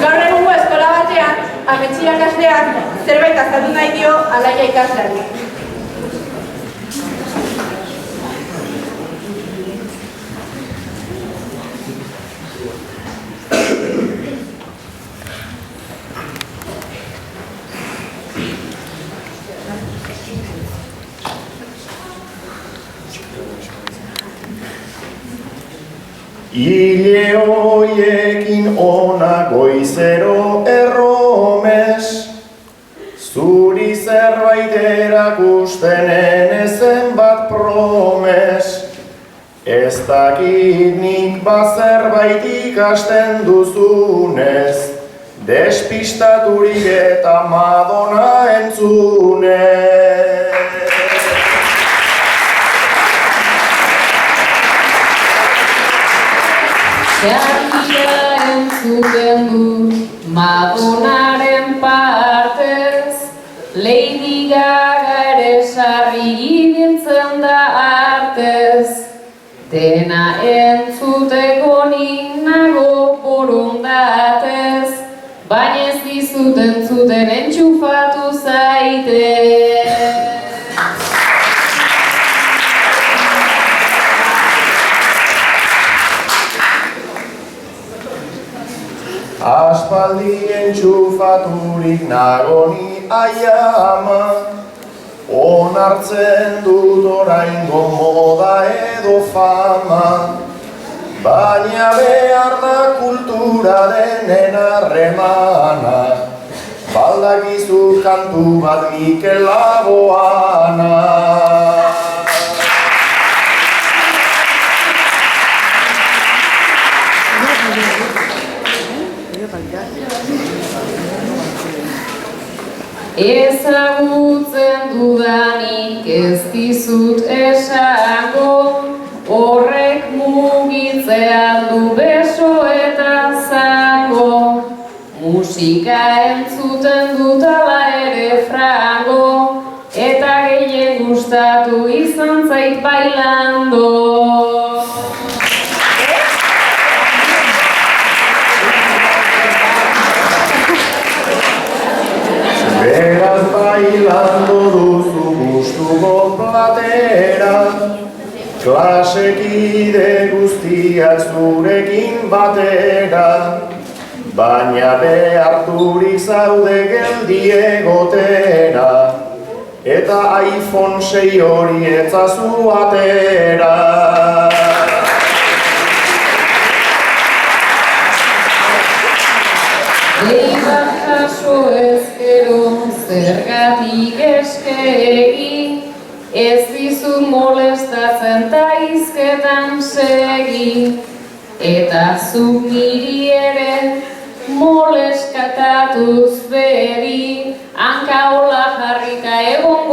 Gaur egungo eskola batean, Ametsi irakasleak zerbait azaldu nahi dio Alaia ikasleari. Ile hoiekin ona goizero erromes, zuri zerbait erakustenen ezen bat promes. Ez dakit nik zerbait ikasten duzunez, despistaturik eta Madonna entzunez. Jarria entzuten dut Madonnaren partez, Lady Gaga ere sarri ibiltzen da artez. Dena entzuteko nik nago borondatez, baina ez dizut entzuten entxufatu zaitez. Aspaldi entxufaturik nagoni aiama, onartzen dut oraingo moda edo fama, baina behar da kultura denen harremana, baldakizu kantu bat Mikel Laboana. Ezagutzen dudanik ez dizut esango, horrek mugitzea du beso eta zango. Musika entzuten dut ala ere frango, eta gehien gustatu izan zait bailando. Beraz bailando duzu gustuko platera, klasekide guztiak zurekin batera, baina beharturik zaude geldi egotera, eta iPhone 6 hori etzazu atera. Deibat jaso ezkero zergatik eskegi, ez dizut molestatzen ta hizketan segi, eta zuk niri ere moleskatatuz beri, hanka hola jarrika egon